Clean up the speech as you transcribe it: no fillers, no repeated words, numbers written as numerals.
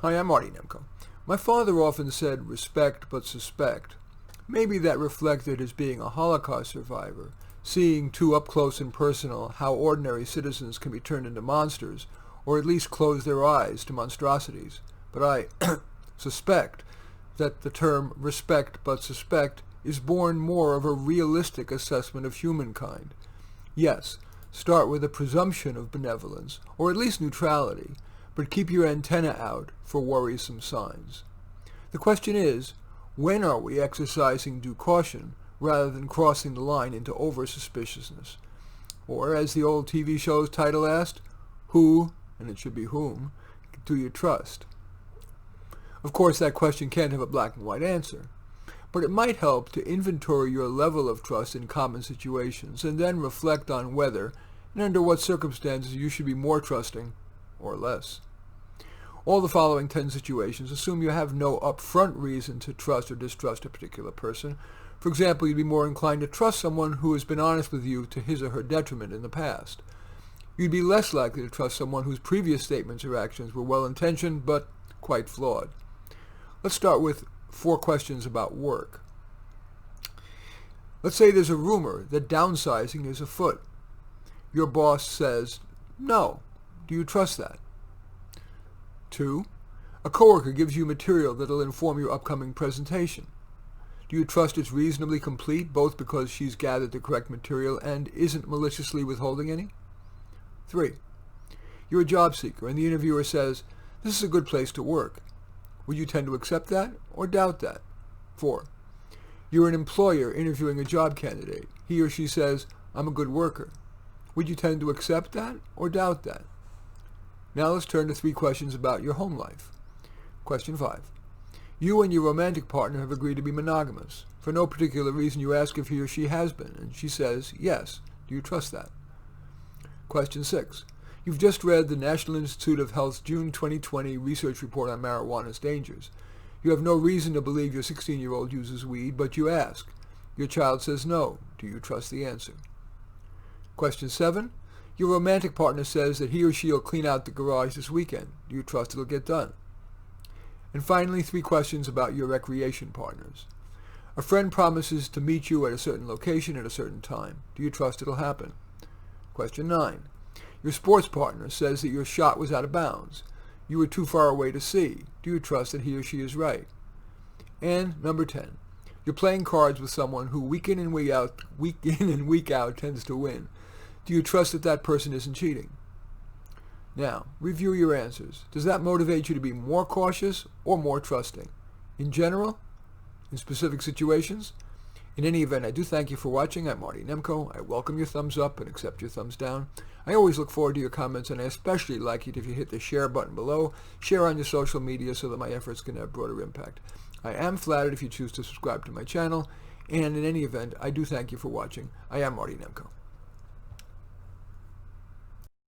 Hi, I'm Marty Nemko. My father often said respect but suspect. Maybe that reflected his being a Holocaust survivor, seeing too up close and personal how ordinary citizens can be turned into monsters, or at least close their eyes to monstrosities. But I suspect that the term respect but suspect is born more of a realistic assessment of humankind. Yes, start with a presumption of benevolence, or at least neutrality, but keep your antenna out for worrisome signs. The question is, when are we exercising due caution rather than crossing the line into over-suspiciousness? Or, as the old TV show's title asked, who, and it should be whom, do you trust? Of course, that question can't have a black and white answer, but it might help to inventory your level of trust in common situations and then reflect on whether and under what circumstances you should be more trusting or less. All the following 10 situations assume you have no upfront reason to trust or distrust a particular person. For example, you'd be more inclined to trust someone who has been honest with you to his or her detriment in the past. You'd be less likely to trust someone whose previous statements or actions were well-intentioned but quite flawed. Let's start with 4 questions about work. Let's say there's a rumor that downsizing is afoot. Your boss says, no. Do you trust that? 2. A coworker gives you material that'll inform your upcoming presentation. Do you trust it's reasonably complete, both because she's gathered the correct material and isn't maliciously withholding any? 3. You're a job seeker, and the interviewer says, this is a good place to work. Would you tend to accept that or doubt that? 4. You're an employer interviewing a job candidate. He or she says, I'm a good worker. Would you tend to accept that or doubt that? Now let's turn to 3 questions about your home life. Question 5. You and your romantic partner have agreed to be monogamous. For no particular reason, you ask if he or she has been, and she says yes. Do you trust that? Question 6. You've just read the National Institute of Health's June 2020 research report on marijuana's dangers. You have no reason to believe your 16-year-old uses weed, but you ask. Your child says no. Do you trust the answer? Question 7. Your romantic partner says that he or she will clean out the garage this weekend. Do you trust it'll get done? And finally, 3 questions about your recreation partners. A friend promises to meet you at a certain location at a certain time. Do you trust it'll happen? Question 9. Your sports partner says that your shot was out of bounds. You were too far away to see. Do you trust that he or she is right? And number 10. You're playing cards with someone who week in and week out tends to win. Do you trust that that person isn't cheating? Now, review your answers. Does that motivate you to be more cautious or more trusting? In general? In specific situations? In any event, I do thank you for watching. I'm Marty Nemko. I welcome your thumbs up and accept your thumbs down. I always look forward to your comments, and I especially like it if you hit the share button below. Share on your social media so that my efforts can have broader impact. I am flattered if you choose to subscribe to my channel, and in any event, I do thank you for watching. I am Marty Nemko.